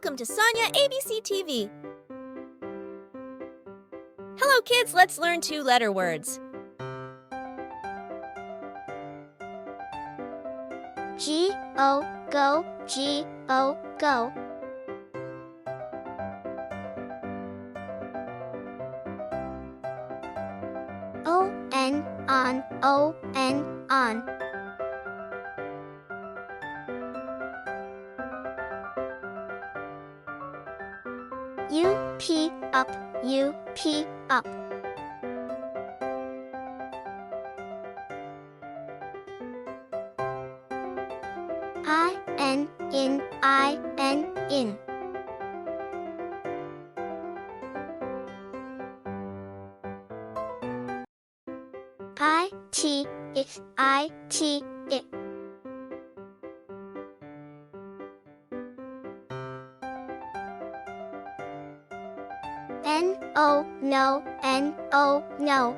Welcome to Sonya ABC TV. Hello kids, let's learn two-letter words. G-O, go, G-O, go. O-N, on, O-N, on. U-P, up, U-P, up. I-N, in, I-N, in. I-T, it, I-T, it. N-O, no, N-O, no.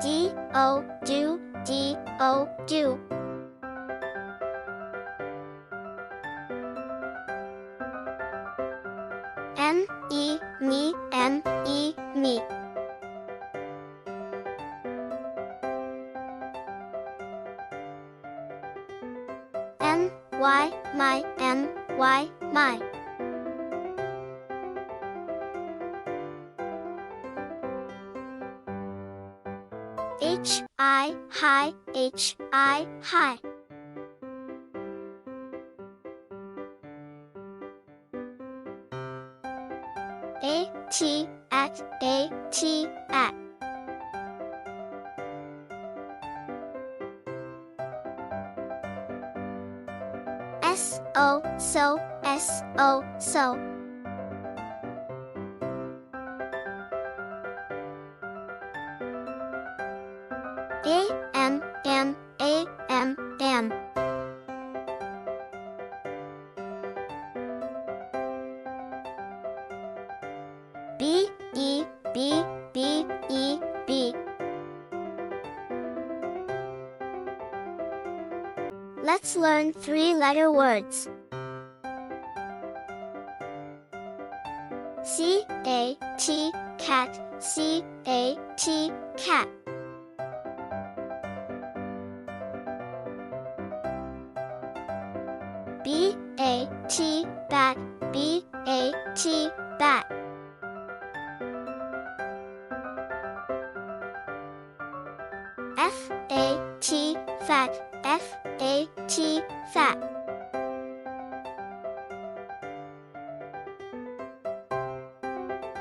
D-O, do, D-O, do. M-E, me, M-E, me. M-Y, my, M-Y, my. H-I, hi, H-I, hi. A-T, at, A-T, at. S-O, so, S-O, so. A-M, am, A-M, am. B-E, B, B-E, B. Let's learn three-letter words. C-A-T, cat, C-A-T, cat. B-A-T, bat, B-A-T, bat. F-A-T, fat, F-A-T, fat.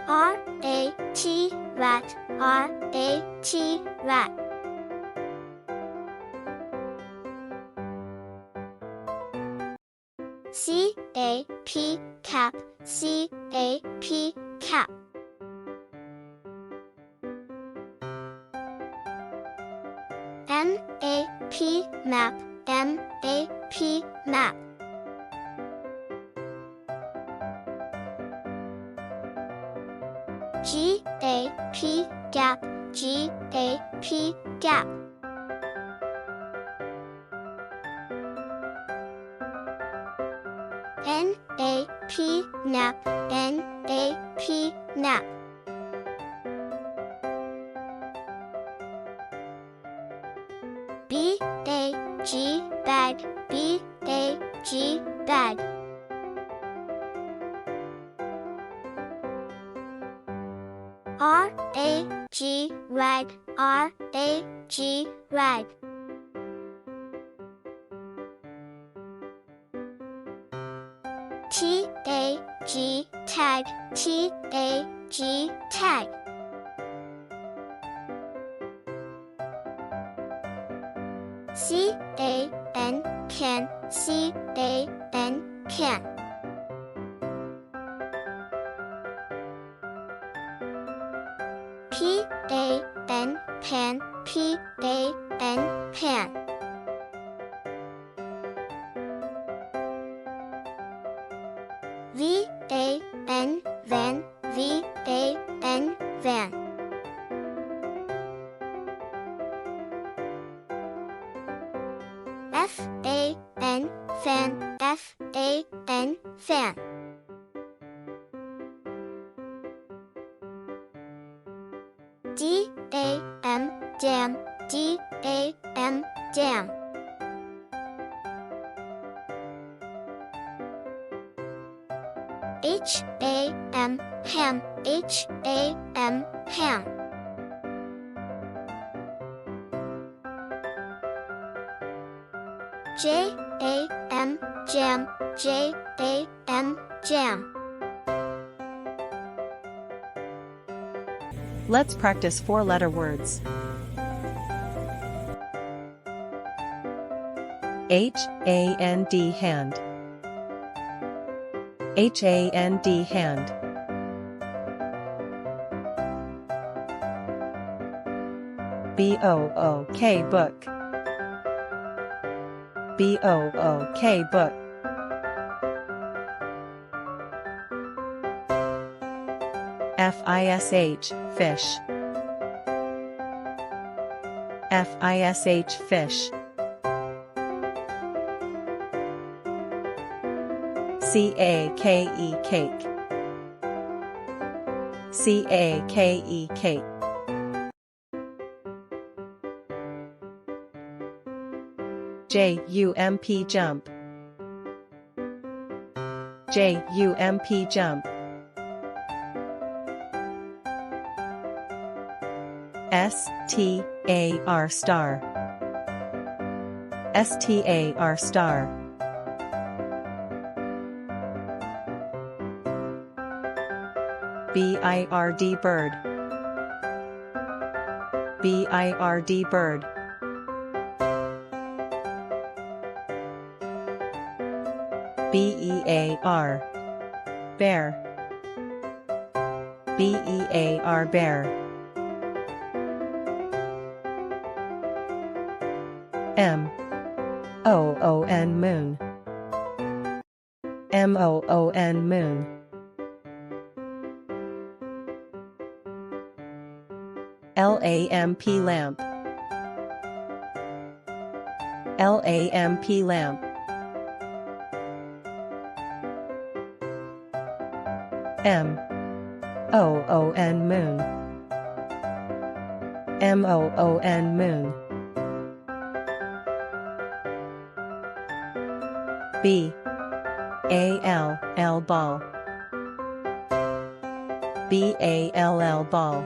R-A-T, rat, R-A-T, rat. C-A-P, cap, C-A-P, cap. M-A-P, map, M-A-P, map. G-A-P, gap, G-A-P, gap. N-A-P, nap, N-A-P, nap. B-A-G, bag, B-A-G, bag. R-A-G, rag, R-A-G, rag. T-A-G, tag, T-A-G, tag. C-A-N, can, C-A-N, can. P-A-N, pan, P-A-N, pan. V-A-N, van, V-A-N, van. F-A-N, fan, F-A-N, fan. D-A-M, dam, D-A-M, dam. H-A-M, ham, H-A-M, ham. J-A-M, jam, J-A-M, jam. Let's practice 4-letter words. H-A-N-D, hand. H-A-N-D, hand. B-O-O-K, book. B-O-O-K, book. F-I-S-H, fish. F-I-S-H, fish. C-A-K-E, cake. C-A-K-E, cake. J-U-M-P, jump. J-U-M-P, jump. S-T-A-R, star. S-T-A-R, star. B-I-R-D, bird. B-I-R-D, bird. B-E-A-R, bear. B-E-A-R, bear. M-O-O-N, moon. M-O-O-N, moon. L-A-M-P, lamp. L-A-M-P, lamp. M-O-O-N, moon. M-O-O-N, moon. B-A-L-L, ball. B-A-L-L, ball.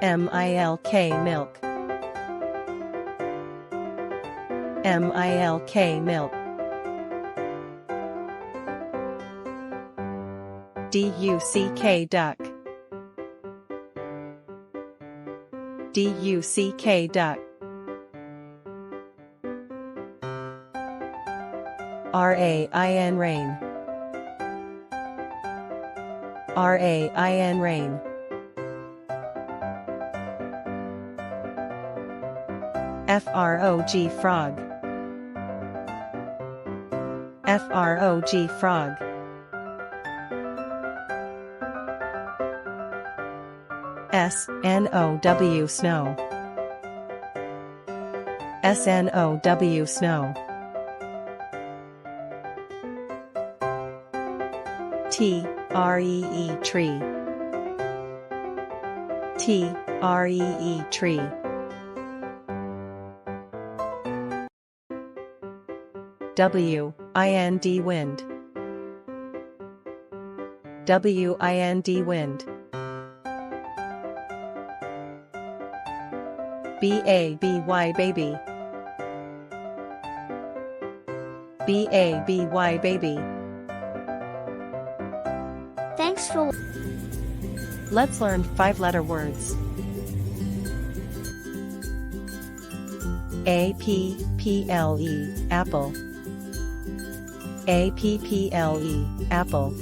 M-I-L-K, milk. M-I-L-K, milk. D-U-C-K, duck. D-U-C-K, duck. R-A-I-N, rain. R-A-I-N, rain. F-R-O-G, frog. F-R-O-G, frog. S-N-O-W, snow. S-N-O-W, snow. T-R-E-E, tree. T-R-E-E, tree. W-I-N-D, wind. W-I-N-D, wind. B-A-B-Y, baby. B-A-B-Y, baby. Thanks for Let's learn 5-letter words. A-P-P-L-E, apple. A-P-P-L-E, apple.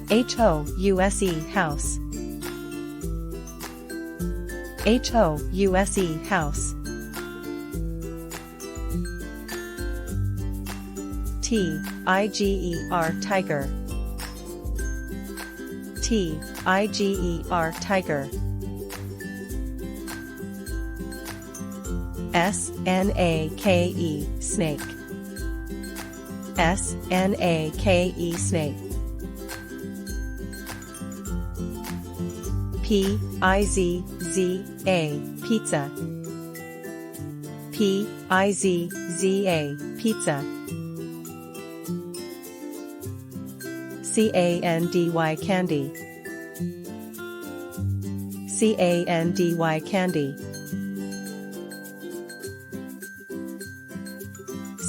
H-O-U-S-E, house. H-O-U-S-E, house. T-I-G-E-R, tiger. Tiger, tiger. Snake, snake. Snake, snake. Pizza, pizza. Pizza, pizza. Candy, candy. Candy, candy.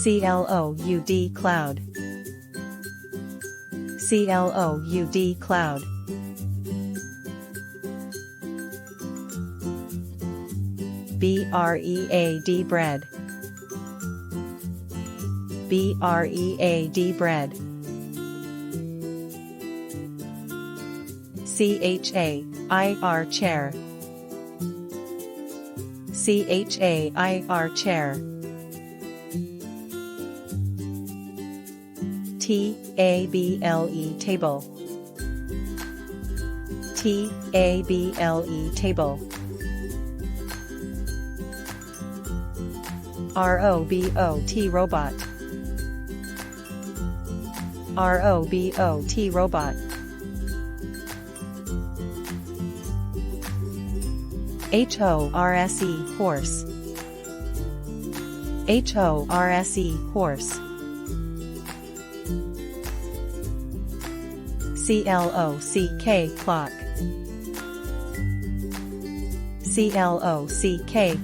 Cloud, cloud. Cloud, cloud. Bread, bread. Bread, bread. Chair, chair. Chair, chair. Table, table. Table, table. Robot, robot. Robot, robot. Horse, horse. Horse, horse. Clock.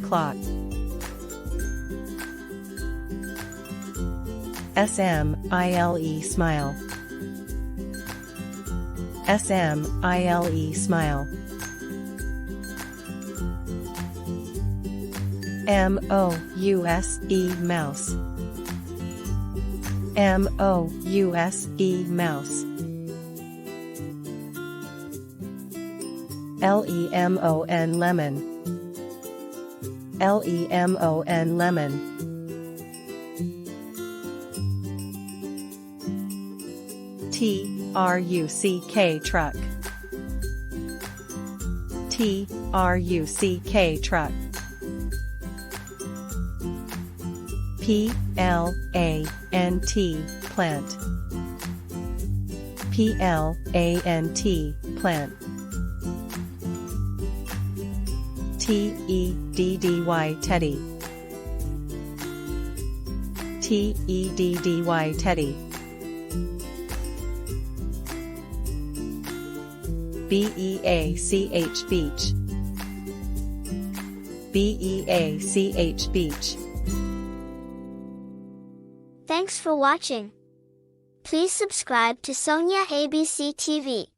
Clock. Smile. Smile, smile. Mouse. Mouse. Lemon, lemon. Lemon. Truck. Truck. Plant. Plant. Teddy. Teddy. Beach, beach. Beach, beach. Thanks for watching. Please subscribe to Sonya ABC TV.